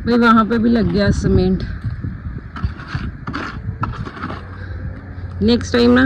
भाई वहां पे भी लग गया सीमेंट। नेक्स्ट टाइम ना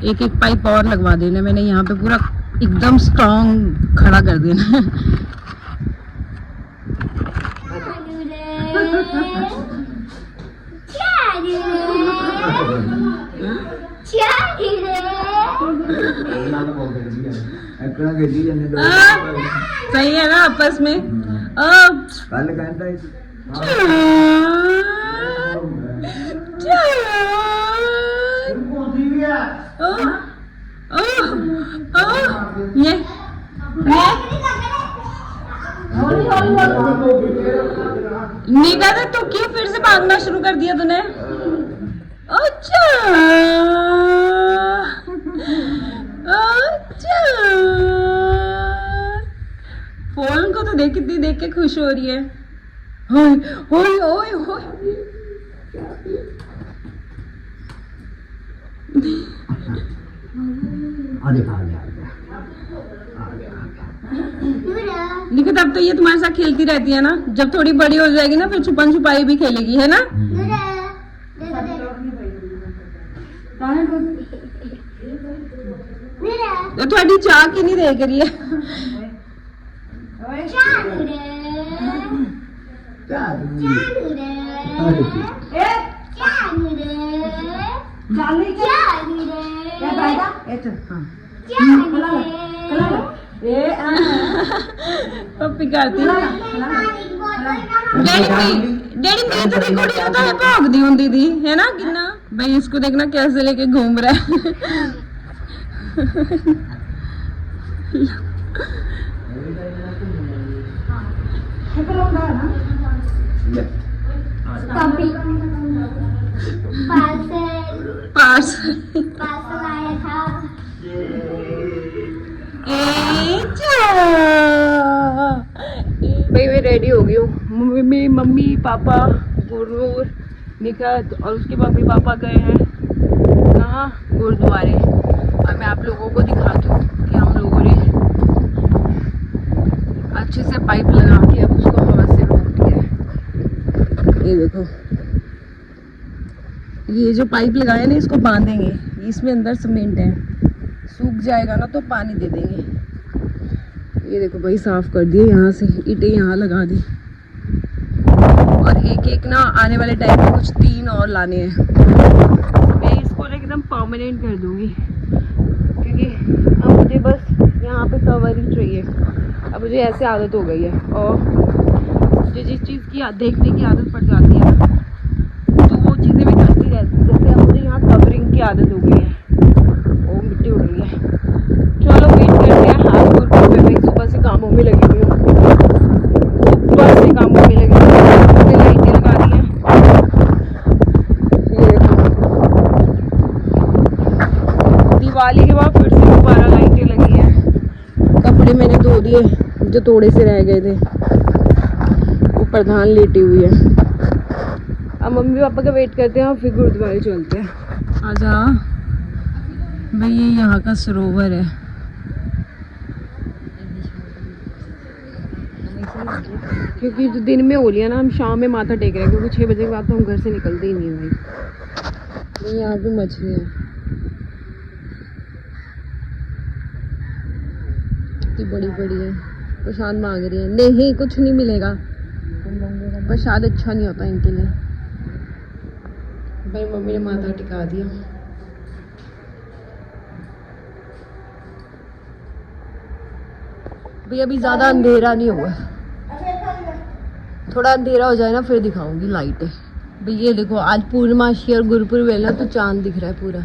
एक एक पाइप और लगवा देना। मैंने यहाँ पे पूरा एकदम स्ट्रॉन्ग खड़ा कर देना। सही है ना आपस में। निका था तो क्यों फिर से भागना शुरू कर दिया तूने? अच्छा अच्छा, फोन को तो देख कितनी देख के खुश हो रही है। होय होय होय होय। लेकिन तब तो ये तुम्हारे साथ खेलती रहती है ना, जब थोड़ी बड़ी हो जाएगी ना फिर छुपन छुपाई भी खेलेगी, है ना? तो थोड़ी चाह की नहीं देख रही है। पप्पी करती डैडी मेरी तो देखो तो है भागदी होंदी थी, है ना? कितना भाई इसको देखना कैसे लेके घूम रहा है। पार्सल आया था। भाई मैं रेडी हो गई हूँ। मम्मी पापा गुरूर निखत और उसके मम्मी पापा गए हैं कहाँ? गुरुद्वारे। और मैं आप लोगों को दिखाती हूँ कि हम लोगों ने अच्छे से पाइप लगा के अब उसको हवा से रोक दिया। ये देखो, ये जो पाइप लगाया ना इसको बांधेंगे। इसमें अंदर सीमेंट है, सूख जाएगा ना तो पानी दे देंगे। ये देखो भाई साफ कर दिए, यहाँ से ईंटें यहाँ लगा दी। और एक एक ना आने वाले टाइम में कुछ 3 और लाने हैं। मैं इसको ना एकदम परमानेंट कर दूंगी क्योंकि अब मुझे बस यहाँ पे कवर ही चाहिए। अब मुझे ऐसे आदत हो गई है और मुझे जिस चीज़ की देखने की आदत पड़ जाती है तो वो चीज़ें मैं करती रहती हूँ। जैसे अब मुझे यहाँ कवरिंग की आदत हो गई है। ओ मिट्टी उड़ रही है। चलो वेट करते हैं। आज गुरुपुर में मैं सुबह से कामों में लगी हुई हूँ, सुबह से कामों में लगी हुई हूँ। लाइटें लगा दी हैं, ये देखो दिवाली के बाद फिर से दोबारा लाइटें लगी हैं। कपड़े मैंने धो दिए जो थोड़े से रह गए थे। वो प्रधान लेटी हुई है। अब मम्मी पापा का वेट करते हैं और फिर गुरुद्वारे चलते हैं। आजा भाई, ये यहाँ का सरोवर है। क्योंकि जो दिन में हो लिया ना, हम शाम में माथा टेक रहे हैं क्योंकि 6 बजे के बाद तो हम घर से निकलते ही नहीं है भाई। यहाँ पे मछली है, इतनी बड़ी बड़ी है। प्रसाद मांग रही है। नहीं कुछ नहीं मिलेगा, प्रसाद अच्छा नहीं होता इनके लिए। भाई मम्मी ने माथा टिका दिया। भाई अभी ज्यादा अंधेरा नहीं हुआ, थोड़ा अंधेरा हो जाए ना फिर दिखाऊंगी लाइटें। भाई ये देखो, आज पूर्णमासी और गुरुपुर वेला तो चांद दिख रहा है पूरा।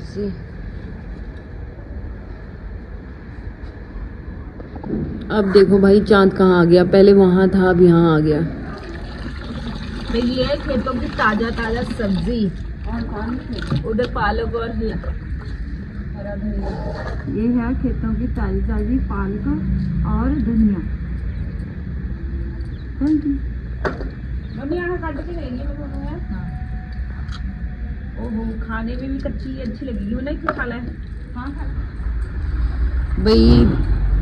सी अब देखो भाई चांद कहाँ आ गया। पहले वहां था, अब यहाँ आ गया। भाई ये है खेतों की ताजा ताजा सब्जी। उधर पालक और हरा धनिया। ये है खेतों की ताजी ताजी पालक और धनिया। ओहो, खाने में भी कच्ची अच्छी लगेगी। वो नहीं खा ले। हाँ भाई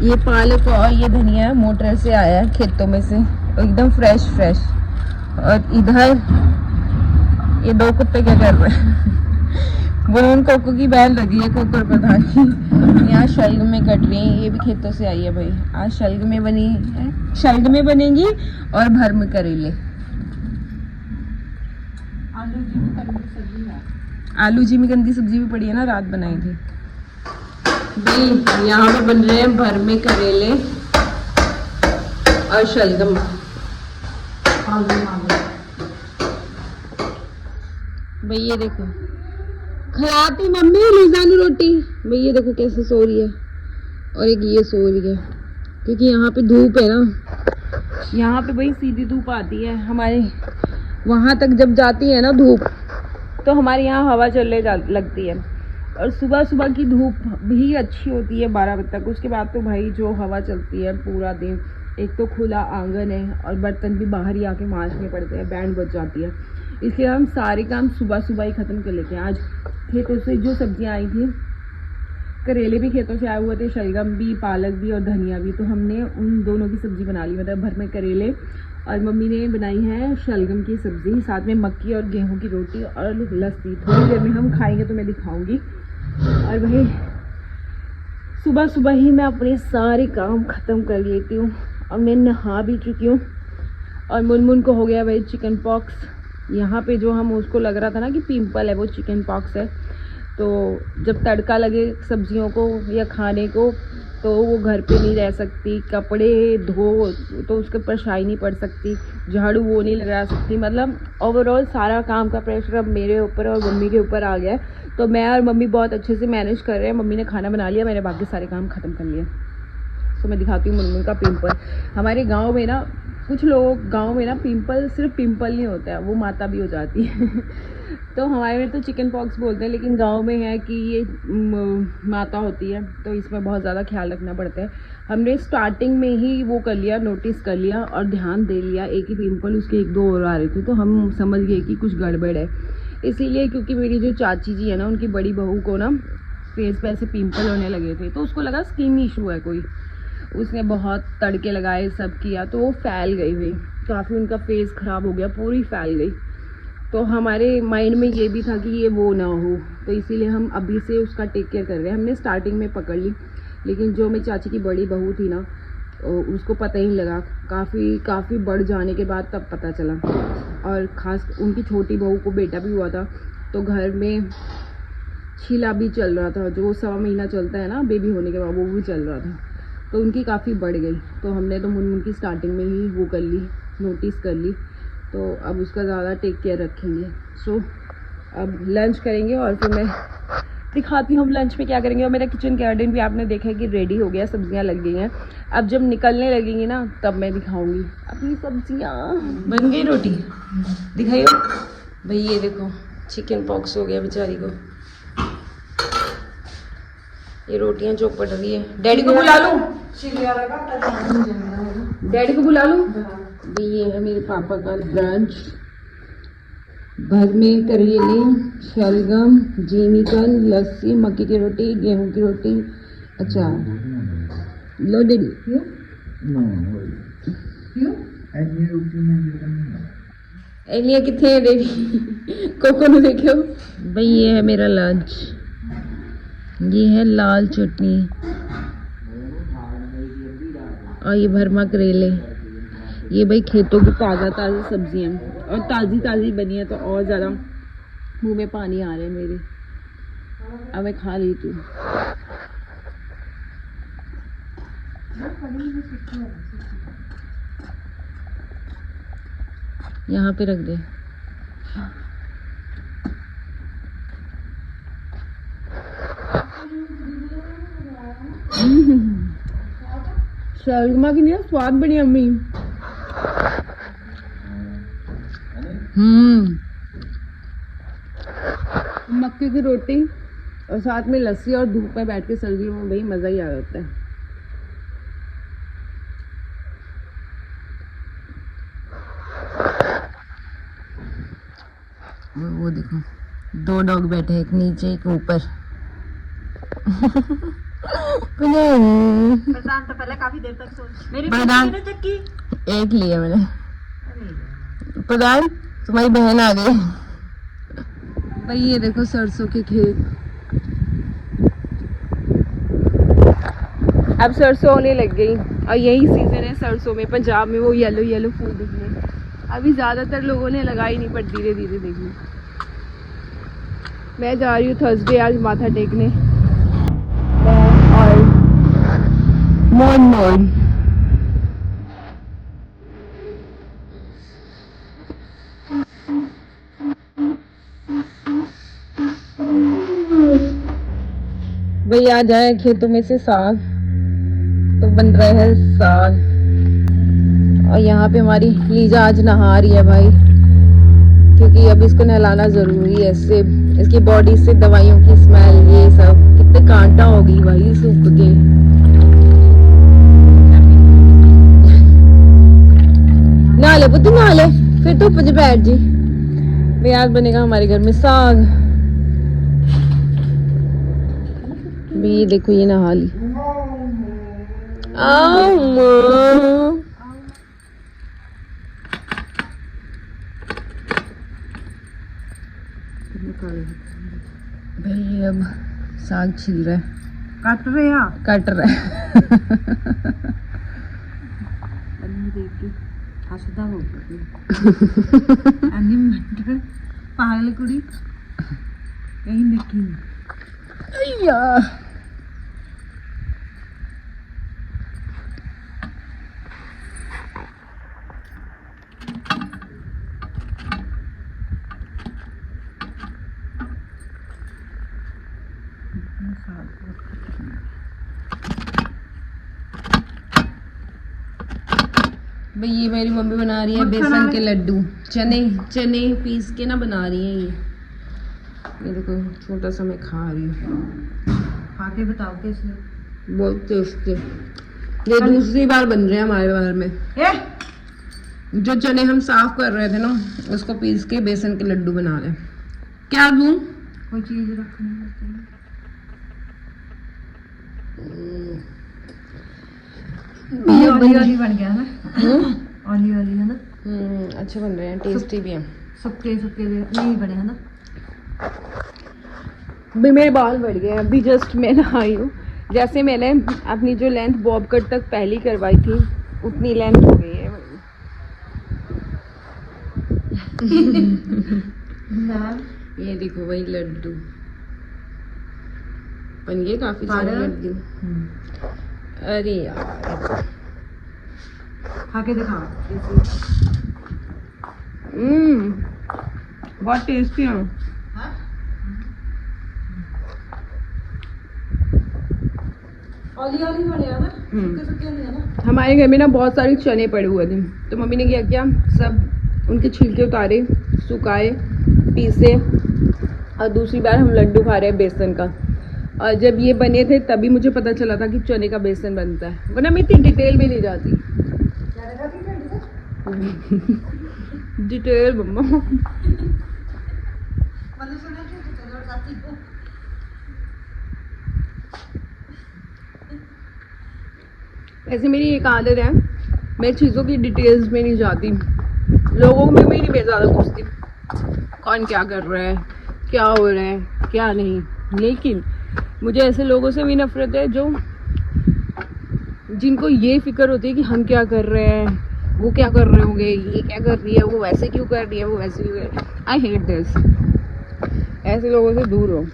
ये पालक और ये धनिया मोटर से आया है खेतों में से। एकदम फ्रेश फ्रेश। और इधर ये दो कुत्ते क्या कर रहे हैं वो उन कोको की बैल लगी है कोकर प्रधान। यहाँ शलगमें कट रही हैं, ये भी खेतों से आई है भाई। आज शलगमें बनी है, शलगमें बनेंगी और भर में करेले। आलू जी में गंदी सब्जी भी पड़ी है ना, रात बनाई थी भाई। यहाँ पे बन रहे हैं भर में करेले और शलगम। भाई ये देखो खिलाती मम्मी लिजानू रोटी। भाई ये देखो कैसे सो रही है और एक ये सो रही है, क्योंकि यहाँ पे धूप है ना, यहाँ पे भाई सीधी धूप आती है। हमारे वहाँ तक जब जाती है ना धूप, तो हमारे यहाँ हवा चलने लगती है। और सुबह सुबह की धूप भी अच्छी होती है 12 बजे तक। उसके बाद तो भाई जो हवा चलती है पूरा दिन, एक तो खुला आंगन है और बर्तन भी बाहर ही आके मांजने पड़ते हैं, बैंड बज जाती है। इसलिए हम सारे काम सुबह सुबह ही ख़त्म कर लेते हैं। आज खेतों से जो सब्जियां आई थी, करेले भी खेतों से आए हुए थे, शलगम भी, पालक भी और धनिया भी, तो हमने उन दोनों की सब्ज़ी बना ली। मतलब भर में करेले और मम्मी ने बनाई है शलगम की सब्ज़ी, साथ में मक्की और गेहूं की रोटी और लस्सी। थोड़ी देर में हम खाएंगे तो मैं दिखाऊंगी। और भाई सुबह सुबह ही मैं अपने सारे काम ख़त्म कर लेती हूँ और मैं नहा भी चुकी हूँ। और मुनमुन को हो गया भाई चिकन पॉक्स। यहाँ पे जो हम उसको लग रहा था ना कि पिंपल है, वो चिकन पॉक्स है। तो जब तड़का लगे सब्जियों को या खाने को, तो वो घर पे नहीं रह सकती, कपड़े धो तो उसके ऊपर शाई नहीं पड़ सकती, झाड़ू वो नहीं लगा सकती। मतलब ओवरऑल सारा काम का प्रेशर अब मेरे ऊपर और मम्मी के ऊपर आ गया है। तो मैं और मम्मी बहुत अच्छे से मैनेज कर रहे हैं। मम्मी ने खाना बना लिया, मैंने बाकी सारे काम ख़त्म कर लिए। तो मैं दिखाती हूँ मुनमुन का पिंपल। हमारे गाँव में ना, कुछ लोग गांव में ना पिंपल सिर्फ पिंपल नहीं होता है, वो माता भी हो जाती है तो हमारे में तो चिकन पॉक्स बोलते हैं, लेकिन गांव में है कि ये माता होती है, तो इसमें बहुत ज़्यादा ख्याल रखना पड़ता है। हमने स्टार्टिंग में ही वो कर लिया, नोटिस कर लिया और ध्यान दे लिया। एक ही पिंपल, उसके एक दो और आ रहे थे, तो हम समझ गए कि कुछ गड़बड़ है। इसीलिए क्योंकि मेरी जो चाची जी है ना, उनकी बड़ी बहू को ना फेस पे ऐसे पिंपल होने लगे थे, तो उसको लगा स्किन इशू है कोई। उसने बहुत तड़के लगाए, सब किया, तो वो फैल गई हुई, काफ़ी उनका फेस ख़राब हो गया, पूरी फैल गई। तो हमारे माइंड में ये भी था कि ये वो ना हो, तो इसीलिए हम अभी से उसका टेक केयर कर रहे हैं। हमने स्टार्टिंग में पकड़ ली, लेकिन जो मेरी चाची की बड़ी बहू थी ना, उसको पता ही नहीं लगा। काफ़ी बढ़ जाने के बाद तब पता चला। और ख़ास उनकी छोटी बहू को बेटा भी हुआ था, तो घर में छीला भी चल रहा था, जो 1.25 महीना चलता है ना बेबी होने के बाद, वो भी चल रहा था। तो उनकी काफ़ी बढ़ गई, तो हमने तो मुनमुन की स्टार्टिंग में ही वो कर ली, नोटिस कर ली। तो अब उसका ज़्यादा टेक केयर रखेंगे। सो अब लंच करेंगे और फिर मैं दिखाती हूँ हम लंच में क्या करेंगे। और मेरा किचन गार्डन भी आपने देखा है कि रेडी हो गया, सब्जियाँ लग गई हैं। अब जब निकलने लगेंगी ना, तब मैं दिखाऊँगी अपनी सब्जियाँ। बन गई रोटी, दिखाइए भाई। ये देखो चिकन पॉक्स हो गया बेचारी को, ये रोटियां जो पड़ रही है। डैडी को बुला लूं, डैडी को बुला लूं। ये है मेरे पापा का ब्रांच, भर में करेले, शलगम, जीमीकन, लस्सी, मक्की की रोटी, गेहूं की रोटी, अचार। लो डैडी। एलिया कितने है डैडी? कोको ने देखो भाई। ये है मेरा लंच, ये है लाल चटनी और ये भरमा करेले। ये भाई खेतों की ताज़ा सब्जियां और ताज़ी बनी है, तो और ज़्यादा मुंह में पानी आ रहा है मेरे। अब मैं खा लेती हूँ। यहाँ पे रख दे। शलगमा की नहीं स्वाद बढ़िया अम्मी। मक्के की रोटी और साथ में लस्सी और धूप में बैठ के सर्दियों में भाई मज़ा ही आ जाता है। वो देखो 2 डॉग बैठे हैं, एक नीचे एक ऊपर। प्रशांत तो पहले काफी देर तक सोच, मेरी प्रशांत ने चेक की। एक लिया मैंने। पता है तुम्हारी बहन आ गई। भाई ये देखो सरसों के खेत। अब सरसों होने लग गई और यही सीजन है सरसों में। पंजाब में वो येलो येलो फूल दिखने। अभी ज्यादातर लोगों ने लगाई नहीं, पर धीरे धीरे देखिए। मैं जा रही हूँ थर्सडे आज माथा टेकने और मोन भाई आ जाए खेतों में से साग, तो बन रहा है साग। और यहाँ पे हमारी लीजा आज नहा रही है भाई, क्योंकि अब इसको नहलाना जरूरी है। इससे इसकी बॉडी से दवाइयों की स्मेल, ये सब कितने कांटा होगी भाई सूख के। नहा ले पुत्र नहा ले, फिर तो मुझे बैठ जी। भाई आज बनेगा हमारे घर में साग। भी देखो ये नहा ली। भाई अब साग छिल रहा है, कट रहा है। पागल कुड़ी कहीं देखी भाई। ये मेरी मम्मी बना रही है बेसन के लड्डू। चने पीस के ना बना रही है ये देखो छोटा सा मैं खा रही हूँ। खा के बताओ कैसे। बहुत टेस्टी। ये दूसरी बार बन रहे हैं हमारे घर में। जो चने हम साफ कर रहे थे ना, उसको पीस के बेसन के लड्डू बना रहे। क्या दूं? कोई चीज रखनी बन गया ना। ऑली है ना। अच्छे बन रहे हैं, टेस्टी भी हैं। सुक्के नहीं बने हैं ना। भी मेरे बाल बढ़ गए। अभी जस्ट मैं नहाई हूँ। जैसे मैंने अपनी जो लेंथ बॉब कट तक पहली करवाई थी, उतनी लेंथ हो गई है। ये देखो वही लड्डू बन गए, काफी सारे लड्डू। अरे यार खा के दिखा। बहुत टेस्टी है। हमारे घर में ना बहुत सारे चने पड़े हुए थे, तो मम्मी ने क्या सब उनके छिलके उतारे, सुखाए, पीसे, और दूसरी बार हम लड्डू खा रहे हैं बेसन का। और जब ये बने थे तभी मुझे पता चला था कि चने का बेसन बनता है, वरना मैं इतनी डिटेल भी नहीं जाती। डिटेल मम्मा। ऐसे मेरी एक आदत है, मैं चीज़ों की डिटेल्स में नहीं जाती। लोगों में मेरी मैं ज़्यादा पूछती कौन क्या कर रहा है, क्या हो रहा है, क्या नहीं। लेकिन मुझे ऐसे लोगों से भी नफरत है जो जिनको ये फिक्र होती है कि हम क्या कर रहे हैं, वो क्या कर रहे होंगे, ये क्या कर रही है, वो वैसे क्यों कर रही है, वो वैसे क्यों कर रही है। I hate this. ऐसे लोगों से दूर हो।